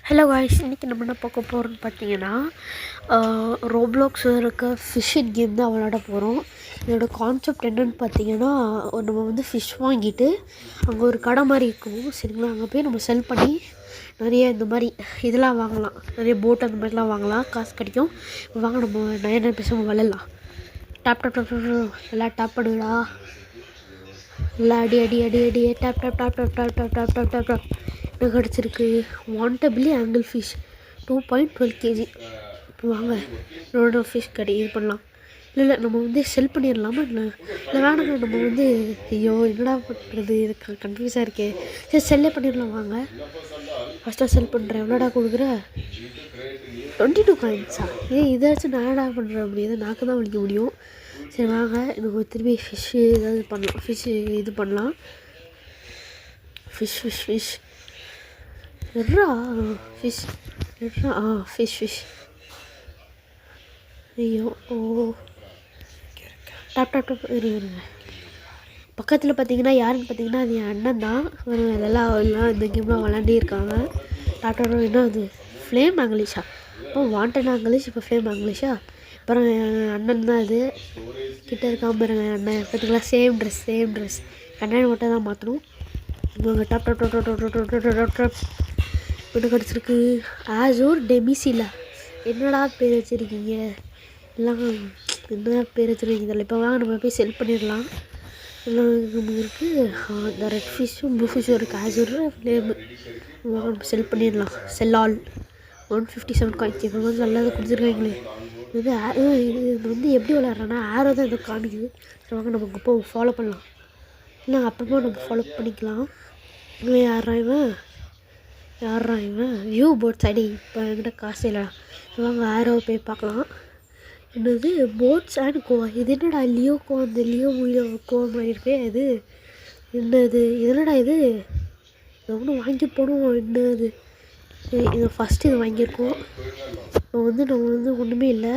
Hello guys, இன்றைக்கி நம்ம என்ன பார்க்க போகிறோம்னு பார்த்தீங்கன்னா ரோப்ளாக்ஸில் இருக்க ஃபிஷ்ஷிங் கேம் தான் விளாட போகிறோம். இதோட கான்செப்ட் என்னென்னு பார்த்தீங்கன்னா, நம்ம வந்து ஃபிஷ் வாங்கிட்டு அங்கே ஒரு கடை மாதிரி இருக்கும் சரிங்களா, அங்கே போய் நம்ம செல் பண்ணி நிறைய இந்த மாதிரி இதெல்லாம் வாங்கலாம், நிறைய போட் அந்த மாதிரிலாம் வாங்கலாம், காசு கிடைக்கும். வாங்க நம்ம நிறைய பேசாமல் விளையாடலாம். டாப் டாப் டாப் எல்லாம் டாப் பண்ணுடா, எல்லாம் அடி அடி அடி அடி top top top top top top top top top top என்ன கிடச்சிருக்கு? வாண்டபிளி ஆங்கிள் ஃபிஷ் 2.12 kg. இப்போ வாங்க இன்னொரு ஃபிஷ் இது பண்ணலாம். இல்லை நம்ம வந்து செல் பண்ணிடலாமா? இல்லை வேணாங்க, நம்ம வந்து ஐயோ என்னடா பண்ணுறது, இதுக்கு கன்ஃபியூஸாக இருக்கே. சரி செல்லே பண்ணிடலாம் வாங்க. ஃபஸ்ட்டாக செல் பண்ணுறேன். எவ்வளோடா கொடுக்குற? 22 காயின்ஸா? இதாச்சும் நான் என்னடா பண்ணுறேன் முடியாது, நாக்கு தான் வலிக்க முடியும். சரி வாங்க நம்ம திரும்பி ஃபிஷ்ஷு ஏதாவது பண்ணலாம். ஃபிஷ்ஷு இது பண்ணலாம். ஃபிஷ் ஃபிஷ் ஃபிஷ் எட்ரா ஃபிஷ் எட்ரா ஃபிஷ் ஐயோ ஓ டாப் டாப் டாப் இருங்க. பக்கத்தில் பார்த்தீங்கன்னா யாருன்னு பார்த்தீங்கன்னா அது என் அண்ணன் தான். அதெல்லாம் எல்லாம் இந்த கேம்லாம் விளாண்டே இருக்காங்க. டாப் டாப் என்ன அது ஃப்ளேம் ஆங்கிலிஷா? வாண்டட் ஆங்கிலிஷ், இப்போ ஃப்ளேம் ஆங்கிலிஷா? அப்புறம் என் அண்ணன் தான் அது கிட்டே இருக்காமல் பாருங்க. அண்ணன் பார்த்தீங்களா, சேம் ட்ரெஸ் கண்ணாடி மட்டும் தான் மாற்றணும். Top top top top top top top top என்ன கிடச்சிருக்கு? ஆசூர் டெமிசிலா. என்னடா பேர் வச்சுருக்கீங்க எல்லாம், என்ன பேர் வச்சுருக்கீங்க இதில்? இப்போ வாங்க நம்ம போய் செல் பண்ணிடலாம். எல்லாம் இருக்குது. இந்த ரெட் ஃபிஷ்ஷும் ப்ளூ ஃபிஷ்ஷும் இருக்குது. ஆசூர் ஃப்ளேமு வாங்க நம்ம செல் பண்ணிடலாம். செல் ஆல் 157 காயின்ஸ். இப்போ வந்து நல்லா கொடுத்துருக்காங்களே. இது வந்து எப்படி விளாட்றேன்னா ஆரோ தான் இதை காமிக்குது. சரி வாங்க நம்ம இப்போ ஃபாலோ பண்ணலாம். இல்லை அப்புறமா நம்ம ஃபாலோ பண்ணிக்கலாம். யாரா இவன் வியூ போட் சைடு. இப்போ என்கிட்ட காசு இல்லை. வாங்க ஆரோ போய் பார்க்கலாம். என்னது போட்ஸ் அண்ட் கோவா? இது என்னடா லியோக்கோ, அந்த லியோ மூவியில் கோவா மாதிரி இருக்கே. இது என்னது? என்னடா இது? ஒன்று வாங்கி போடுவோம். என்னது இது? ஃபஸ்ட்டு இது வாங்கியிருக்கோம். இப்போ வந்து நம்ம வந்து ஒன்றுமே இல்லை.